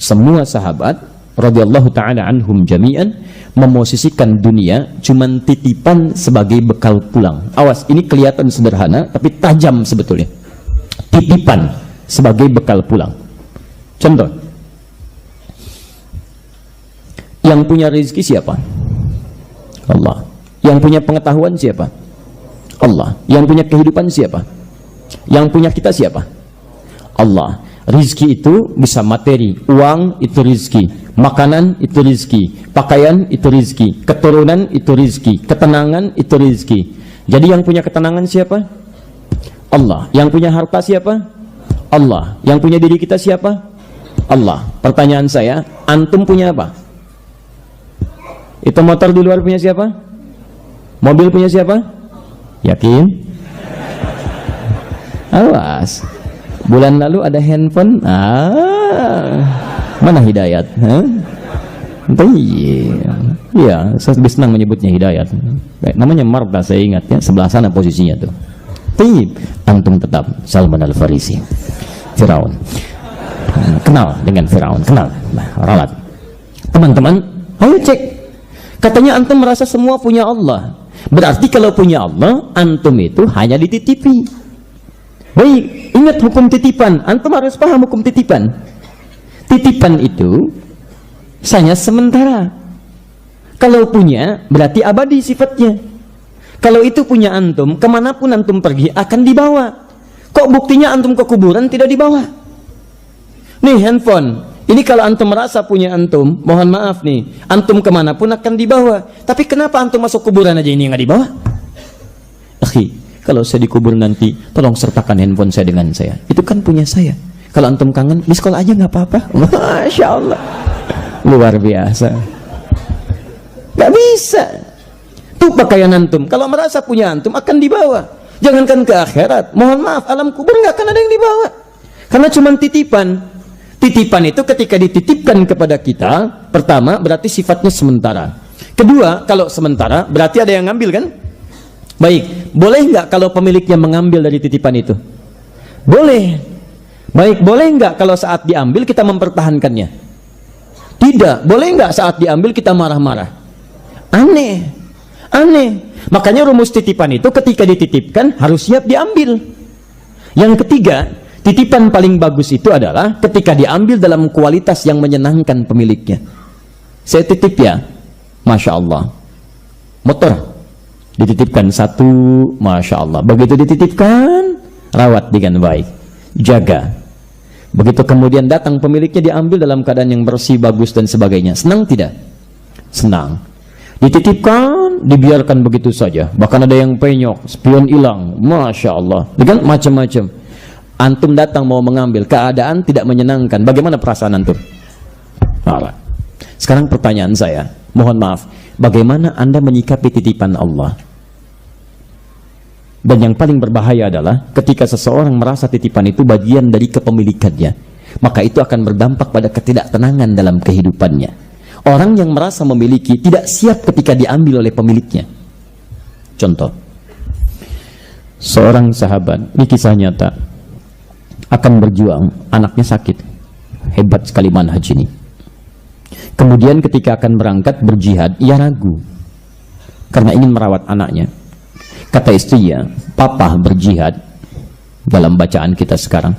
semua sahabat radhiyallahu ta'ala anhum jami'an memosisikan dunia cuman titipan sebagai bekal pulang. Awas, ini kelihatan sederhana tapi tajam sebetulnya. Titipan sebagai bekal pulang. Contoh, yang punya rezeki siapa? Allah. Yang punya pengetahuan siapa? Allah. Yang punya kehidupan siapa? Yang punya kita siapa? Allah. Rizki itu bisa materi, uang itu rizki, makanan itu rizki, pakaian itu rizki, keturunan itu rizki, ketenangan itu rizki. Jadi yang punya ketenangan siapa? Allah. Yang punya harta siapa? Allah. Yang punya diri kita siapa? Allah. Pertanyaan saya, antum punya apa? Itu motor di luar punya siapa? Mobil punya siapa? Yakin? Awas. Bulan lalu ada handphone. Mana Hidayat? Iya, saya lebih senang menyebutnya Hidayat. Namanya Marta, saya ingat ya, sebelah sana posisinya tuh. Antum tetap Salman Al-Farisi, Firaun. Kenal dengan Firaun, kenal. Ralat. Teman-teman, ayo cek. Katanya antum merasa semua punya Allah. Berarti kalau punya Allah, antum itu hanya dititipi. Baik, ingat hukum titipan. Antum harus paham hukum titipan. Titipan itu hanya sementara. Kalau punya, berarti abadi sifatnya. Kalau itu punya antum, kemanapun antum pergi akan dibawa. Kok buktinya antum ke kuburan tidak dibawa? Nih handphone, ini kalau antum merasa punya antum, mohon maaf nih, antum kemanapun akan dibawa. Tapi kenapa antum masuk kuburan aja ini nggak dibawa? Akhi, kalau saya dikubur nanti, tolong sertakan handphone saya dengan saya. Itu kan punya saya. Kalau antum kangen, di sekolah aja nggak apa-apa. Masya Allah, luar biasa. Gak bisa. Tuh pakaian antum, kalau merasa punya antum akan dibawa. Jangankan ke akhirat, mohon maaf, alam kubur nggak akan ada yang dibawa. Karena cuma titipan. Titipan itu ketika dititipkan kepada kita, pertama berarti sifatnya sementara. Kedua, kalau sementara berarti ada yang ngambil kan? Baik, boleh nggak kalau pemiliknya mengambil dari titipan itu? Boleh. Baik, boleh nggak kalau saat diambil kita mempertahankannya? Tidak. Boleh nggak saat diambil kita marah-marah? Aneh. Aneh. Makanya rumus titipan itu ketika dititipkan harus siap diambil. Yang ketiga, titipan paling bagus itu adalah ketika diambil dalam kualitas yang menyenangkan pemiliknya. Saya titip ya, Masya Allah, motor dititipkan satu, Masya Allah. Begitu dititipkan, rawat dengan baik, jaga. Begitu kemudian datang pemiliknya, diambil dalam keadaan yang bersih, bagus dan sebagainya. Senang tidak? Senang. Dititipkan, dibiarkan begitu saja. Bahkan ada yang penyok, spion hilang, Masya Allah, dengan macam-macam. Antum datang mau mengambil, keadaan tidak menyenangkan. Bagaimana perasaan antum? Alright. Sekarang pertanyaan saya, mohon maaf, bagaimana Anda menyikapi titipan Allah? Dan yang paling berbahaya adalah ketika seseorang merasa titipan itu bagian dari kepemilikannya, maka itu akan berdampak pada ketidaktenangan dalam kehidupannya. Orang yang merasa memiliki tidak siap ketika diambil oleh pemiliknya. Contoh, seorang sahabat, ini kisah nyata, akan berjuang, anaknya sakit, hebat sekali manhaj ini. Kemudian ketika akan berangkat berjihad, ia ragu karena ingin merawat anaknya. Kata istrinya, papa berjihad. Dalam bacaan kita sekarang,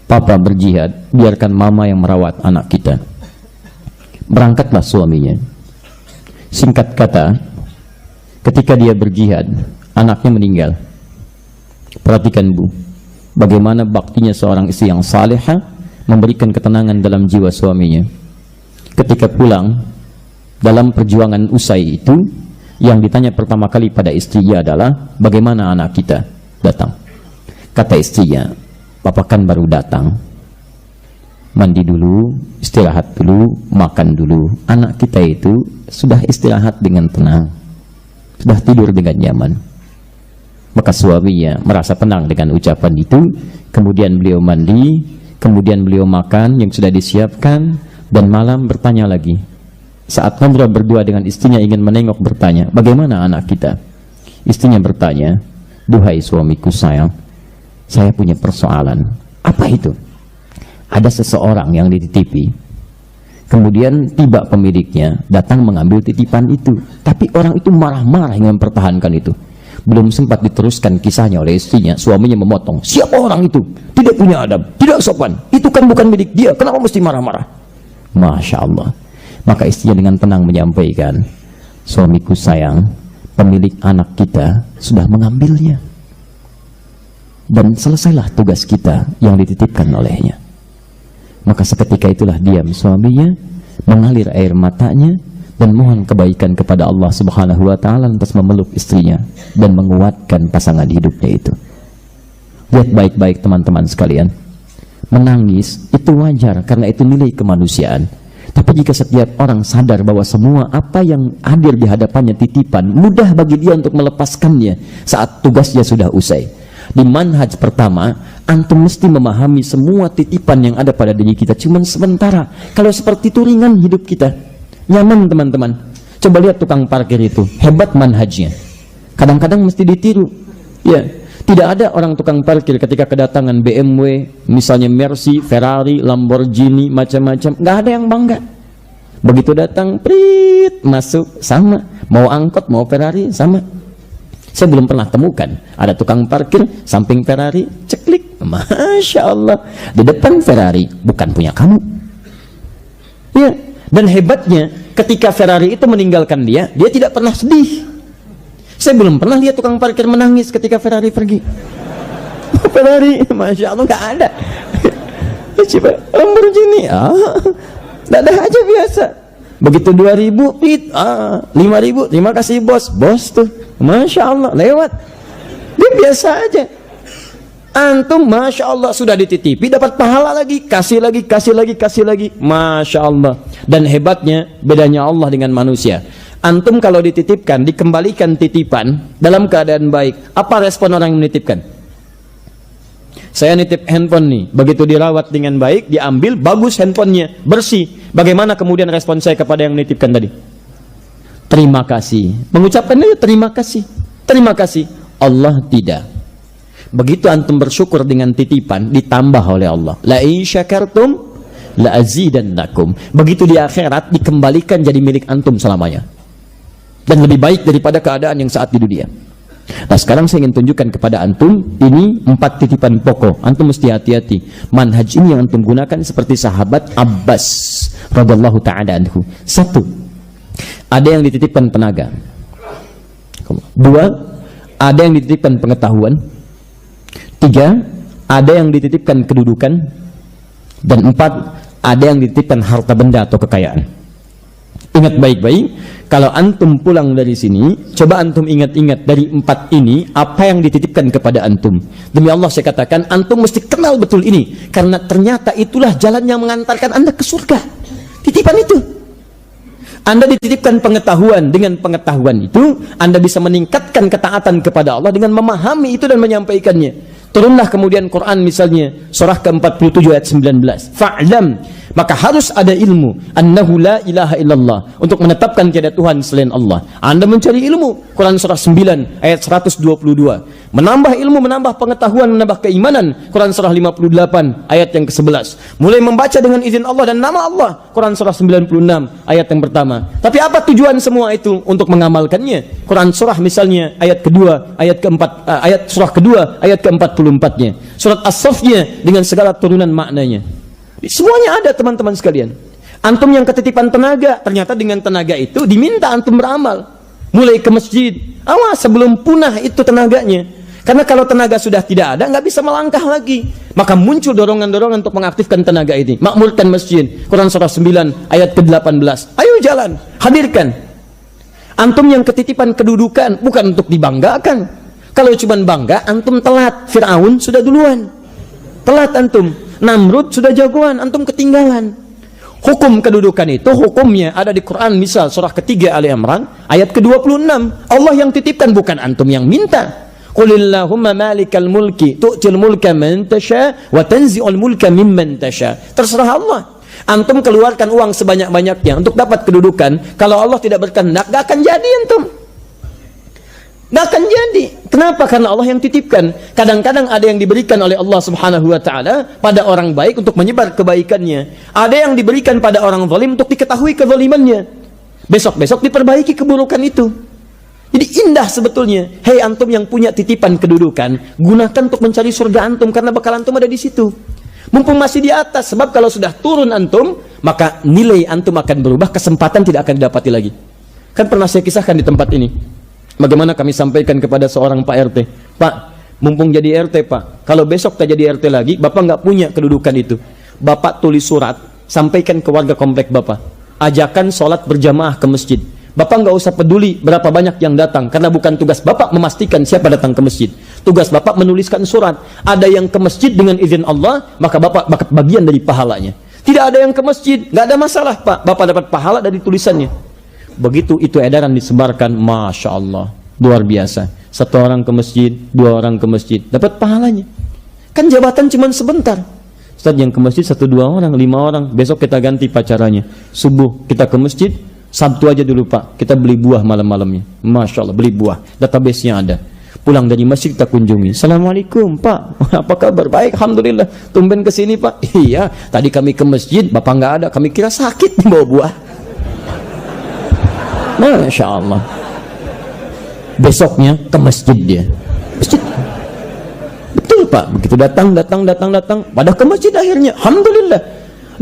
papa berjihad, biarkan mama yang merawat anak kita. Berangkatlah suaminya. Singkat kata, ketika dia berjihad, anaknya meninggal. Perhatikan Bu, bagaimana baktinya seorang istri yang salihah memberikan ketenangan dalam jiwa suaminya. Ketika pulang, dalam perjuangan usai itu, yang ditanya pertama kali pada istrinya adalah, bagaimana anak kita datang? Kata istrinya, papa kan baru datang, mandi dulu, istirahat dulu, makan dulu. Anak kita itu sudah istirahat dengan tenang, sudah tidur dengan nyaman. Maka suaminya merasa tenang dengan ucapan itu. Kemudian beliau mandi, kemudian beliau makan yang sudah disiapkan, dan malam bertanya lagi. Saat ngobrol berdua dengan istrinya, ingin menengok, bertanya, bagaimana anak kita? Istrinya bertanya, duhai suamiku sayang, saya punya persoalan. Apa itu? ada seseorang yang dititipi, kemudian tiba pemiliknya datang mengambil titipan itu, tapi orang itu marah-marah ingin mempertahankan itu. Belum sempat diteruskan kisahnya oleh istrinya, suaminya memotong. Siapa orang itu? Tidak punya adab, tidak sopan, itu kan bukan milik dia, kenapa mesti marah-marah? Masya Allah. Maka istrinya dengan tenang menyampaikan, suamiku sayang, pemilik anak kita sudah mengambilnya, dan selesailah tugas kita yang dititipkan olehnya. Maka seketika itulah diam suaminya, mengalir air matanya, dan mohon kebaikan kepada Allah Subhanahu wa Ta'ala lantas memeluk istrinya dan menguatkan pasangan hidupnya itu. Lihat baik-baik teman-teman sekalian, menangis itu wajar karena itu nilai kemanusiaan. Tapi jika setiap orang sadar bahwa semua apa yang hadir di hadapannya titipan, mudah bagi dia untuk melepaskannya saat tugasnya sudah usai. Di manhaj pertama, antum mesti memahami semua titipan yang ada pada diri kita cuman sementara. Kalau seperti itu ringan hidup kita, nyaman teman-teman. Coba lihat tukang parkir itu, hebat manhajnya. Kadang-kadang mesti ditiru. Ya, tidak ada orang tukang parkir ketika kedatangan BMW, misalnya Mercy, Ferrari, Lamborghini, macam-macam, nggak ada yang bangga. Begitu datang, prit, masuk, sama. Mau angkot, mau Ferrari, sama. Saya belum pernah temukan ada tukang parkir samping Ferrari, ceklik, Masya Allah, di depan Ferrari, bukan punya kamu. Ya, dan hebatnya ketika Ferrari itu meninggalkan dia tidak pernah sedih. Saya belum pernah lihat tukang parkir menangis ketika Ferrari pergi. Ferrari, Masya Allah, nggak ada. Coba Lamborghini, ada aja biasa. Begitu 2.000, 5.000, terima kasih bos tuh, Masya Allah, lewat. Dia biasa aja. Antum, Masya Allah, sudah dititipi, dapat pahala lagi, kasih lagi, Masya Allah. Dan hebatnya, bedanya Allah dengan manusia. Antum kalau dititipkan, dikembalikan titipan dalam keadaan baik, apa respon orang yang menitipkan? Saya nitip handphone nih, begitu dirawat dengan baik, diambil, bagus handphonenya, bersih. Bagaimana kemudian respon saya kepada yang menitipkan tadi? Terima kasih. Mengucapkannya terima kasih. Terima kasih. Allah tidak. Begitu antum bersyukur dengan titipan, ditambah oleh Allah. La in syakartum la azidannakum. Begitu di akhirat dikembalikan jadi milik antum selamanya. Dan lebih baik daripada keadaan yang saat di dunia. Nah, sekarang saya ingin tunjukkan kepada antum, ini 4 titipan pokok. Antum mesti hati-hati. Manhaj ini yang antum gunakan seperti sahabat Abbas radhiyallahu ta'ala anhu. 1. Ada yang dititipkan tenaga. 2. Ada yang dititipkan pengetahuan. 3. Ada yang dititipkan kedudukan. Dan 4. Ada yang dititipkan harta benda atau kekayaan. Ingat baik-baik, kalau antum pulang dari sini, coba antum ingat-ingat dari 4 ini, apa yang dititipkan kepada antum. Demi Allah saya katakan, antum mesti kenal betul ini, karena ternyata itulah jalan yang mengantarkan anda ke surga. Titipan itu. Anda dititipkan pengetahuan, dengan pengetahuan itu, anda bisa meningkatkan ketaatan kepada Allah dengan memahami itu dan menyampaikannya. Turunlah kemudian Quran misalnya, surah ke-47 ayat 19. Fa'lam, maka harus ada ilmu, annahu la ilaha illallah, untuk menetapkan tiada Tuhan selain Allah. Anda mencari ilmu, Quran surah 9 ayat 122. Menambah ilmu, menambah pengetahuan, menambah keimanan, Quran surah 58 ayat yang ke-11. Mulai membaca dengan izin Allah dan nama Allah, Quran surah 96 ayat yang pertama. Tapi apa tujuan semua itu? Untuk mengamalkannya. Quran surah misalnya ayat kedua, ayat keempat, ayat surah kedua ayat ke-44-nya. Surat As-Saffnya dengan segala turunan maknanya. Semuanya ada teman-teman sekalian. Antum yang ketitipan tenaga, ternyata dengan tenaga itu diminta antum beramal. Mulai ke masjid, awas sebelum punah itu tenaganya. Karena kalau tenaga sudah tidak ada, nggak bisa melangkah lagi. Maka muncul dorongan-dorongan untuk mengaktifkan tenaga ini. Makmurkan masjid, Quran surah 9 ayat ke-18. Ayo jalan, hadirkan. Antum yang ketitipan kedudukan, bukan untuk dibanggakan. Kalau cuma bangga, antum telat. Fir'aun sudah duluan. Telat antum. Namrud sudah jagoan, antum ketinggalan. Hukum kedudukan itu, hukumnya ada di Quran, misal surah ketiga Ali Imran ayat ke-26. Allah yang titipkan, bukan antum yang minta. Qulillahumma malikal mulki tu'til mulka man tasha wa tanzi'ul mulka mimman tasha. Terserah Allah. Antum keluarkan uang sebanyak-banyaknya untuk dapat kedudukan, kalau Allah tidak berkehendak, gak akan jadi antum. Nggak akan jadi. Kenapa? Karena Allah yang titipkan. Kadang-kadang ada yang diberikan oleh Allah Subhanahu wa Ta'ala pada orang baik untuk menyebar kebaikannya. Ada yang diberikan pada orang zalim untuk diketahui kezalimannya. Besok-besok diperbaiki keburukan itu. Jadi indah sebetulnya. Hei antum yang punya titipan kedudukan, gunakan untuk mencari surga antum, karena bakal antum ada di situ. Mumpung masih di atas, sebab kalau sudah turun antum, maka nilai antum akan berubah, kesempatan tidak akan didapati lagi. Kan pernah saya kisahkan di tempat ini. Bagaimana kami sampaikan kepada seorang Pak RT, Pak, mumpung jadi RT Pak, kalau besok tak jadi RT lagi, Bapak nggak punya kedudukan itu. Bapak tulis surat, sampaikan ke warga komplek Bapak, ajakan sholat berjamaah ke masjid. Bapak nggak usah peduli berapa banyak yang datang, karena bukan tugas Bapak memastikan siapa datang ke masjid. Tugas Bapak menuliskan surat. Ada yang ke masjid dengan izin Allah, maka Bapak dapat bagian dari pahalanya. Tidak ada yang ke masjid, nggak ada masalah Pak, Bapak dapat pahala dari tulisannya. Begitu itu edaran disebarkan, Masya Allah, luar biasa. Satu orang ke masjid, dua orang ke masjid, dapat pahalanya. Kan jabatan cuma sebentar. Ustaz, yang ke masjid 1, 2 orang, 5 orang, besok kita ganti pacaranya. Subuh kita ke masjid, Sabtu aja dulu Pak, kita beli buah malam-malamnya. Masya Allah, beli buah, database-nya ada. Pulang dari masjid kita kunjungi. Assalamualaikum Pak, apa kabar? Baik, Alhamdulillah. Tumben ke sini Pak. Iya, tadi kami ke masjid, Bapak nggak ada, kami kira sakit bawa buah. Masya Allah. Besoknya ke masjid dia. Masjid. Betul Pak, begitu datang. Pada ke masjid akhirnya. Alhamdulillah.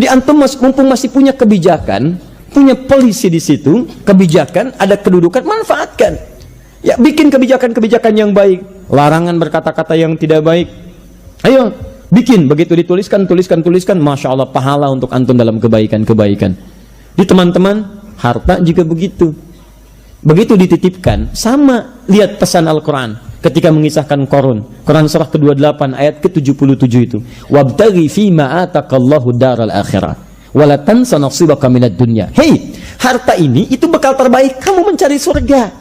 Di antum mumpung masih punya kebijakan, punya polisi di situ, kebijakan, ada kedudukan, manfaatkan. Ya, bikin kebijakan-kebijakan yang baik. Larangan berkata-kata yang tidak baik. Ayo, bikin. Begitu tuliskan. Masya Allah, pahala untuk antum dalam kebaikan-kebaikan. Di teman-teman, harta juga begitu. Begitu dititipkan, sama lihat pesan Al-Quran ketika mengisahkan Qarun. Quran surah ke-28 ayat ke-77 itu. Wabtaghi fima atakallahu daral akhirah wala tansa nasibaka minad dunya. Hei, harta ini itu bekal terbaik kamu mencari surga.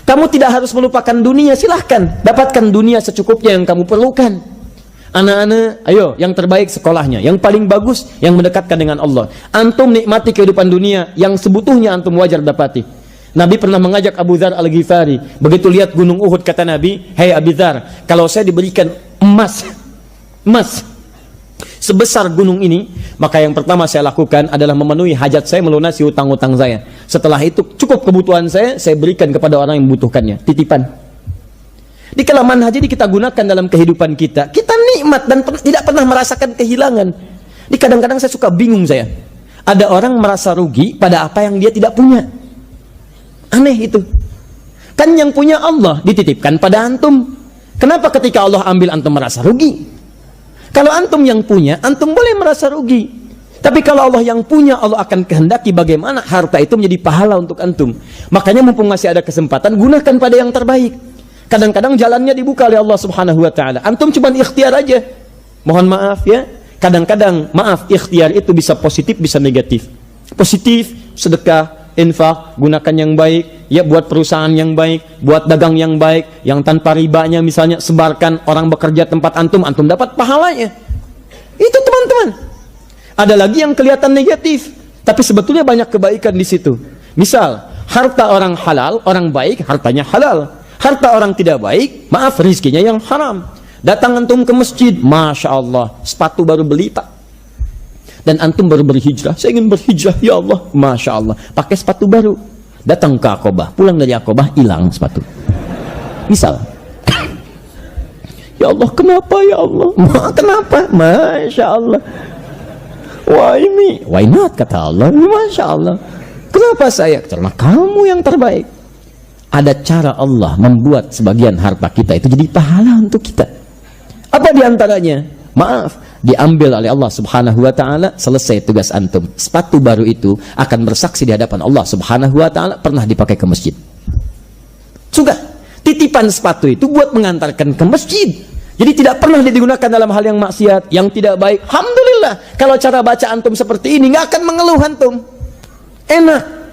Kamu tidak harus melupakan dunia, silahkan dapatkan dunia secukupnya yang kamu perlukan. Anak-anak, ayo, yang terbaik sekolahnya, yang paling bagus, yang mendekatkan dengan Allah. Antum nikmati kehidupan dunia, yang sebutuhnya antum wajar dapati. Nabi pernah mengajak Abu Dzar Al-Ghifari. Begitu lihat gunung Uhud, kata Nabi, hei Abu Dzar, kalau saya diberikan emas sebesar gunung ini, maka yang pertama saya lakukan adalah memenuhi hajat saya, melunasi hutang-hutang saya. Setelah itu cukup kebutuhan saya berikan kepada orang yang membutuhkannya. Titipan. Di kalaman haji kita gunakan dalam kehidupan kita. Kita nikmat dan tidak pernah merasakan kehilangan. Di kadang-kadang saya suka bingung saya. Ada orang merasa rugi pada apa yang dia tidak punya. Aneh itu. Kan yang punya Allah dititipkan pada antum. Kenapa ketika Allah ambil antum merasa rugi? Kalau antum yang punya, antum boleh merasa rugi. Tapi kalau Allah yang punya, Allah akan kehendaki bagaimana harta itu menjadi pahala untuk antum. Makanya mumpung masih ada kesempatan, gunakan pada yang terbaik. Kadang-kadang jalannya dibuka oleh Allah Subhanahu wa Ta'ala. Antum cuma ikhtiar aja. Mohon maaf ya. Kadang-kadang maaf, ikhtiar itu bisa positif, bisa negatif. Positif, sedekah, infak, gunakan yang baik, ya buat perusahaan yang baik, buat dagang yang baik, yang tanpa ribanya misalnya, sebarkan orang bekerja tempat antum dapat pahalanya. Itu teman-teman. Ada lagi yang kelihatan negatif, tapi sebetulnya banyak kebaikan di situ. Misal, harta orang halal, orang baik, hartanya halal. Harta orang tidak baik, maaf, rizkinya yang haram. Datang antum ke masjid, Masya Allah, sepatu baru beli Pak. Dan antum baru berhijrah, saya ingin berhijrah ya Allah, Masya Allah, pakai sepatu baru. Datang ke Aqabah, pulang dari Aqabah, hilang sepatu. Misal, ya Allah, kenapa ya Allah? Kenapa? Masya Allah. Why me? Why not? Kata Allah. Masya Allah. Kenapa saya? Karena kamu yang terbaik. Ada cara Allah membuat sebagian harta kita itu jadi pahala untuk kita. Apa diantaranya? Maaf, diambil oleh Allah Subhanahu wa Ta'ala, selesai tugas antum. Sepatu baru itu akan bersaksi di hadapan Allah Subhanahu wa Ta'ala pernah dipakai ke masjid. Sudah, titipan sepatu itu buat mengantarkan ke masjid. Jadi tidak pernah digunakan dalam hal yang maksiat, yang tidak baik. Alhamdulillah, kalau cara baca antum seperti ini nggak akan mengeluh antum. Enak.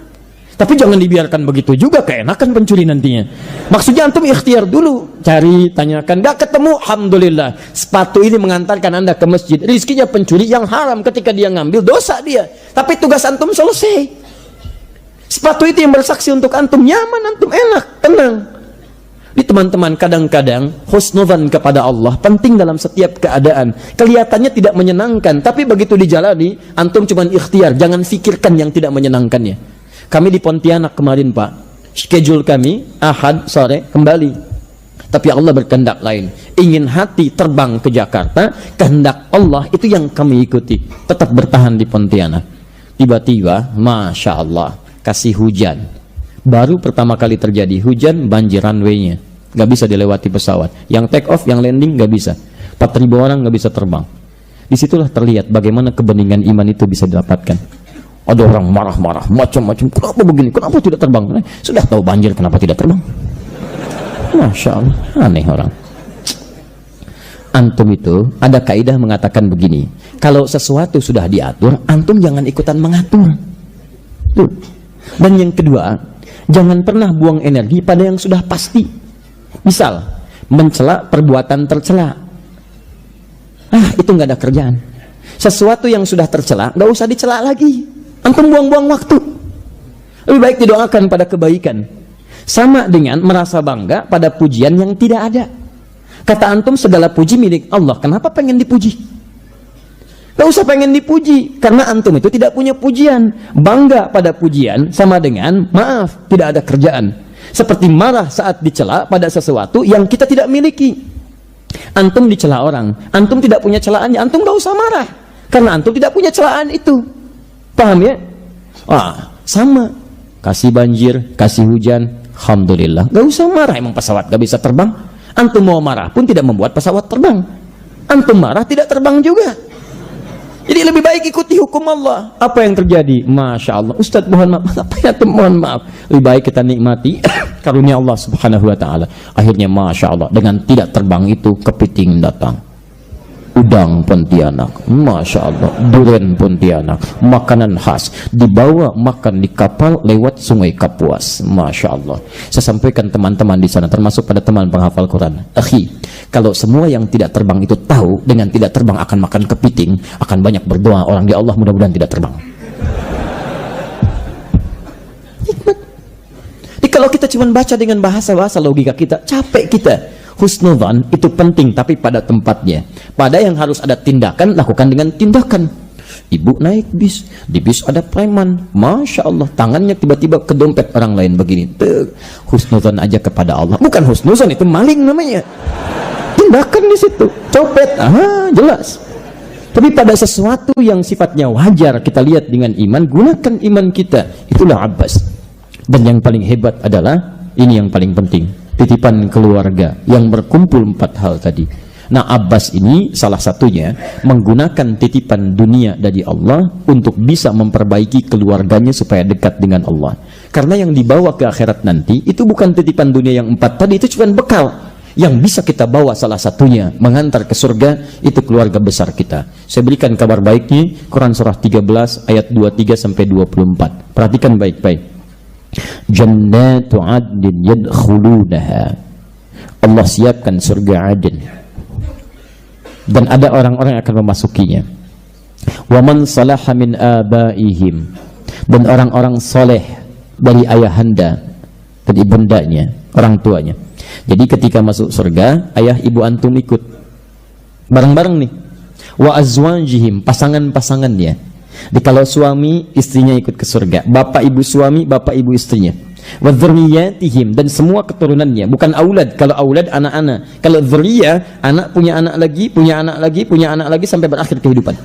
Tapi jangan dibiarkan begitu juga, keenakan pencuri nantinya. Maksudnya antum ikhtiar dulu, cari, tanyakan, gak ketemu, alhamdulillah. Sepatu ini mengantarkan anda ke masjid. Rizkinya pencuri yang haram, ketika dia ngambil dosa dia. Tapi tugas antum selesai. Sepatu itu yang bersaksi untuk antum, nyaman, antum enak, tenang. Di teman-teman, kadang-kadang husnudzan kepada Allah penting dalam setiap keadaan. Kelihatannya tidak menyenangkan, tapi begitu dijalani, antum cuma ikhtiar, jangan fikirkan yang tidak menyenangkannya. Kami di Pontianak kemarin, Pak, schedule kami Ahad sore kembali, tapi Allah berkehendak lain. Ingin hati terbang ke Jakarta, kehendak Allah itu yang kami ikuti. Tetap bertahan di Pontianak. Tiba-tiba, Masya Allah, kasih hujan. Baru pertama kali terjadi hujan, banjir runway-nya, nggak bisa dilewati pesawat. Yang take off, yang landing nggak bisa. 4.000 orang nggak bisa terbang. Disitulah terlihat bagaimana kebeningan iman itu bisa didapatkan. Ada orang marah-marah, macam-macam. Kenapa begini? Kenapa tidak terbang? Sudah tahu banjir, kenapa tidak terbang? Masya Allah, aneh orang. Antum itu ada kaidah mengatakan begini: kalau sesuatu sudah diatur, antum jangan ikutan mengatur. Tuh. Dan yang kedua, jangan pernah buang energi pada yang sudah pasti. Misal, mencela perbuatan tercela. Itu nggak ada kerjaan. Sesuatu yang sudah tercela, nggak usah dicela lagi. Antum buang-buang waktu. Lebih baik didoakan pada kebaikan. Sama dengan merasa bangga pada pujian yang tidak ada. Kata antum, segala puji milik Allah. Kenapa pengen dipuji? Gak usah pengen dipuji, karena antum itu tidak punya pujian. Bangga pada pujian sama dengan maaf, tidak ada kerjaan. Seperti marah saat dicela pada sesuatu yang kita tidak miliki. Antum dicela orang, antum tidak punya celaannya, antum gak usah marah, karena antum tidak punya celaan itu. Paham ya? Sama. Kasih banjir, kasih hujan, alhamdulillah, gak usah marah. Emang pesawat gak bisa terbang? Antum mau marah pun tidak membuat pesawat terbang. Antum marah tidak terbang juga. Jadi lebih baik ikuti hukum Allah. Apa yang terjadi? Masya Allah, Ustadz mohon maaf. Apa ya, mohon maaf. Lebih baik kita nikmati karunia Allah subhanahu wa ta'ala. Akhirnya Masya Allah, dengan tidak terbang itu kepiting datang. Udang Pontianak, Masya Allah, durian Pontianak, makanan khas, dibawa makan di kapal lewat sungai Kapuas. Masya Allah. Saya sampaikan teman-teman di sana, termasuk pada teman penghafal Quran, akhi, kalau semua yang tidak terbang itu tahu dengan tidak terbang akan makan kepiting, akan banyak berdoa orang di Allah mudah-mudahan tidak terbang. Hikmat. Jadi kalau kita cuma baca dengan bahasa-bahasa logika kita, capek kita. Husnudzan itu penting, tapi pada tempatnya. Pada yang harus ada tindakan, lakukan dengan tindakan. Ibu naik bis, di bis ada preman, Masya Allah, tangannya tiba-tiba ke dompet orang lain begini. Husnudzan aja kepada Allah. Bukan husnudzan, itu maling namanya. Tindakan di situ, copet, jelas. Tapi pada sesuatu yang sifatnya wajar, kita lihat dengan iman, gunakan iman kita. Itulah Abbas. Dan yang paling hebat adalah, ini yang paling penting, titipan keluarga yang berkumpul 4 hal tadi. Nah, Abbas ini salah satunya menggunakan titipan dunia dari Allah untuk bisa memperbaiki keluarganya supaya dekat dengan Allah. Karena yang dibawa ke akhirat nanti itu bukan titipan dunia yang 4 tadi, itu cuma bekal. Yang bisa kita bawa salah satunya mengantar ke surga, itu keluarga besar kita. Saya berikan kabar baiknya, Quran surah 13 ayat 23 sampai 24. Perhatikan baik-baik. Jannatu adnin yadkhulunaha, Allah siapkan surga Aden dan ada orang-orang yang akan memasukinya. Wa man salaha min abaihim, dan orang-orang soleh dari ayahanda dan ibundanya, orang tuanya. Jadi ketika masuk surga, ayah ibu antum ikut bareng-bareng nih. Wa azwajihim, pasangan-pasangannya. Jadi kalau suami istrinya ikut ke surga, bapak ibu suami, bapak ibu istrinya. Wa dzurriyyatihim, dan semua keturunannya, bukan aulad. Kalau aulad anak-anak, kalau dzurriyyah anak punya anak lagi, punya anak lagi, punya anak lagi sampai berakhir kehidupan.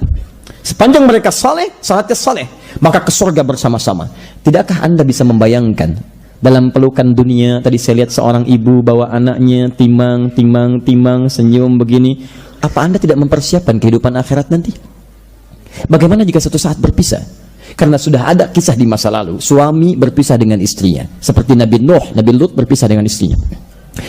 Sepanjang mereka saleh, salatnya saleh, maka ke surga bersama-sama. Tidakkah Anda bisa membayangkan dalam pelukan dunia tadi saya lihat seorang ibu bawa anaknya timang, senyum begini. Apa Anda tidak mempersiapkan kehidupan akhirat nanti? Bagaimana jika suatu saat berpisah? Karena sudah ada kisah di masa lalu, suami berpisah dengan istrinya, seperti Nabi Nuh, Nabi Lut berpisah dengan istrinya.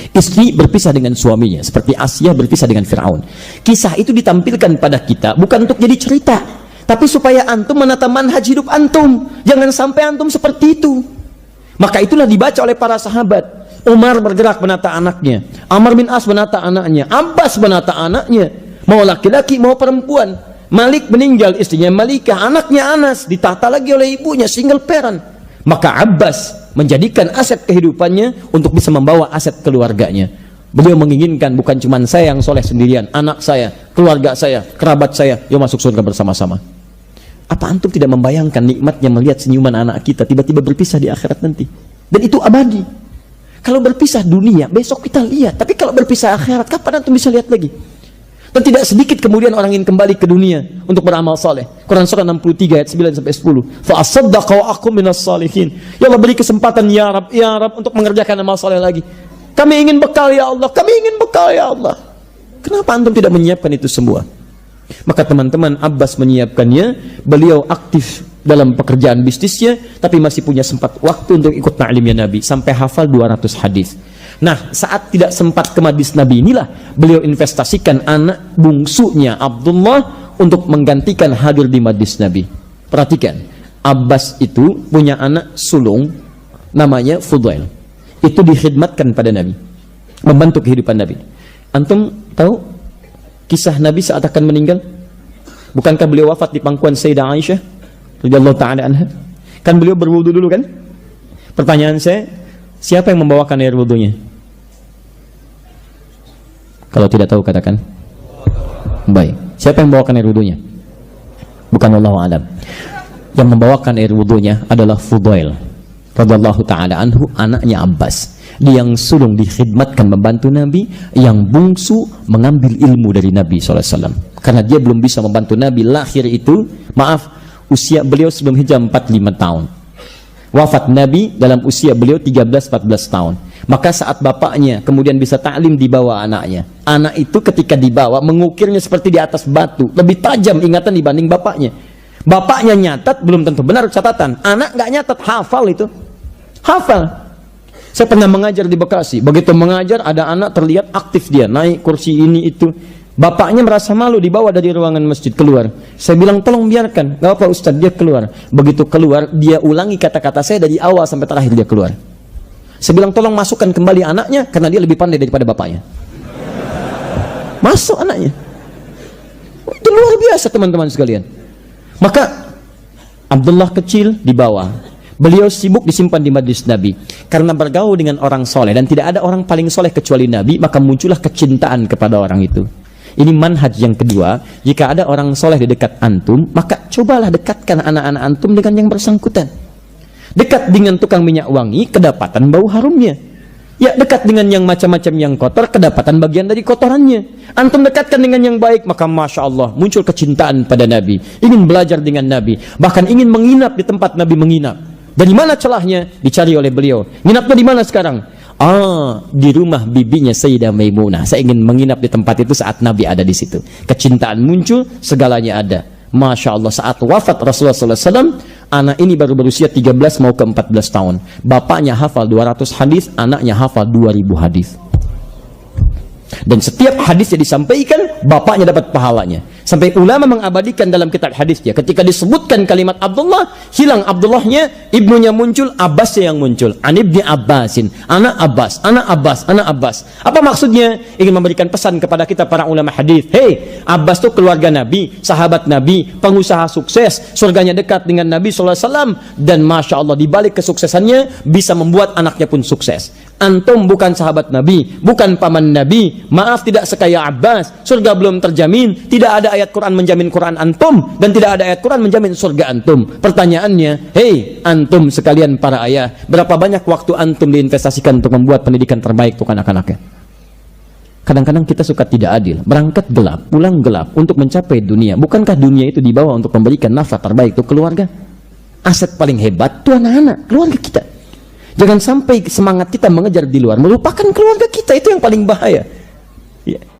Istri berpisah dengan suaminya, seperti Asia berpisah dengan Fir'aun. Kisah itu ditampilkan pada kita bukan untuk jadi cerita, tapi supaya antum menata manhaj hidup antum. Jangan sampai antum seperti itu. Maka itulah dibaca oleh para sahabat. Umar bergerak menata anaknya, Amr bin As menata anaknya, Abbas menata anaknya, mau laki-laki mau perempuan. Malik meninggal, istrinya Malikah, anaknya Anas ditata lagi oleh ibunya, single parent. Maka Abbas menjadikan aset kehidupannya untuk bisa membawa aset keluarganya. Beliau menginginkan bukan cuma saya yang soleh sendirian, anak saya, keluarga saya, kerabat saya, yuk masuk surga bersama-sama. Apa antum tidak membayangkan nikmatnya melihat senyuman anak kita tiba-tiba berpisah di akhirat nanti? Dan itu abadi. Kalau berpisah dunia, besok kita lihat. Tapi kalau berpisah akhirat, kapan antum bisa lihat lagi? Dan tidak sedikit kemudian orang ingin kembali ke dunia untuk beramal soleh. Quran surah 63 ayat 9-10. Fa'asaddaqa wa akum minas salihin. Ya Allah, beri kesempatan ya Rab untuk mengerjakan amal soleh lagi. Kami ingin bekal ya Allah, kami ingin bekal ya Allah. Kenapa antum tidak menyiapkan itu semua? Maka teman-teman, Abbas menyiapkannya. Beliau aktif dalam pekerjaan bisnisnya, tapi masih punya sempat waktu untuk ikut ta'limnya Nabi, sampai hafal 200 hadis. Nah, saat tidak sempat ke majlis Nabi inilah beliau investasikan anak bungsunya Abdullah untuk menggantikan hadir di majlis Nabi. Perhatikan, Abbas itu punya anak sulung namanya Fudail. Itu dikhidmatkan pada Nabi, membantu kehidupan Nabi. Antum tahu kisah Nabi saat akan meninggal? Bukankah beliau wafat di pangkuan Sayyidah Aisyah radhiyallahu ta'ala anha? Kan beliau berwudu dulu kan? Pertanyaan saya, siapa yang membawakan air wudunya? Kalau tidak tahu katakan. Baik, siapa yang membawakan air wudunya? Bukan, wallahu a'lam. Yang membawakan air wudunya adalah Fudail radhiyallahu ta'ala anhu, anaknya Abbas. Dia yang sulung dikhidmatkan membantu Nabi, yang bungsu mengambil ilmu dari Nabi SAW. Karena dia belum bisa membantu Nabi lahir itu, maaf, usia beliau sebelum hijrah 45 tahun. Wafat Nabi dalam usia beliau 13-14 tahun. Maka saat bapaknya kemudian bisa ta'lim dibawa anaknya. Anak itu ketika dibawa mengukirnya seperti di atas batu, lebih tajam ingatan dibanding bapaknya. Bapaknya nyatat belum tentu benar catatan, anak nggak nyatat, hafal itu. Hafal. Saya pernah mengajar di Bekasi. Begitu mengajar, ada anak terlihat aktif, dia naik kursi ini itu. Bapaknya merasa malu, dibawa dari ruangan masjid keluar. Saya bilang, tolong biarkan. Gak apa Ustaz, dia keluar. Begitu keluar, dia ulangi kata-kata saya dari awal sampai terakhir dia keluar. Saya bilang, tolong masukkan kembali anaknya, karena dia lebih pandai daripada bapaknya. Masuk anaknya. Itu luar biasa teman-teman sekalian. Maka Abdullah kecil dibawa. Beliau sibuk disimpan di majlis Nabi. Karena bergaul dengan orang soleh, dan tidak ada orang paling soleh kecuali Nabi, maka muncullah kecintaan kepada orang itu. Ini manhaj yang kedua. Jika ada orang soleh di dekat antum, maka cobalah dekatkan anak-anak antum dengan yang bersangkutan. Dekat dengan tukang minyak wangi, kedapatan bau harumnya. Ya, dekat dengan yang macam-macam yang kotor, kedapatan bagian dari kotorannya. Antum dekatkan dengan yang baik, maka Masya Allah, muncul kecintaan pada Nabi. Ingin belajar dengan Nabi, bahkan ingin menginap di tempat Nabi menginap. Dari mana celahnya? Dicari oleh beliau. Nginapnya di mana sekarang? Di rumah bibinya Sayyidah Maimunah. Saya ingin menginap di tempat itu saat Nabi ada di situ. Kecintaan muncul, segalanya ada. Masya Allah, saat wafat Rasulullah SAW, anak ini baru berusia 13 mau ke 14 tahun. Bapaknya hafal 200 hadis, anaknya hafal 2000 hadis. Dan setiap hadisnya disampaikan, bapaknya dapat pahalanya. Sampai ulama mengabadikan dalam kitab hadisnya, ketika disebutkan kalimat Abdullah, hilang Abdullahnya, ibnunya muncul, Abbasnya yang muncul. An ibni Abbasin, anak Abbas, anak Abbas, anak Abbas. Apa maksudnya? Ingin memberikan pesan kepada kita para ulama hadis. Hei, Abbas itu keluarga Nabi, sahabat Nabi, pengusaha sukses, surganya dekat dengan Nabi SAW, dan Masya Allah, dibalik kesuksesannya bisa membuat anaknya pun sukses. Antum bukan sahabat Nabi, bukan paman Nabi, maaf tidak sekaya Abbas, surga belum terjamin, tidak ada ayat Quran menjamin Quran antum, dan tidak ada ayat Quran menjamin surga antum. Pertanyaannya, hei antum sekalian para ayah, berapa banyak waktu antum diinvestasikan untuk membuat pendidikan terbaik untuk anak-anaknya? Kadang-kadang kita suka tidak adil, berangkat gelap, pulang gelap untuk mencapai dunia. Bukankah dunia itu dibawa untuk memberikan nafkah terbaik untuk keluarga? Aset paling hebat itu anak-anak, keluarga kita. Jangan sampai semangat kita mengejar di luar melupakan keluarga kita, itu yang paling bahaya. Ya.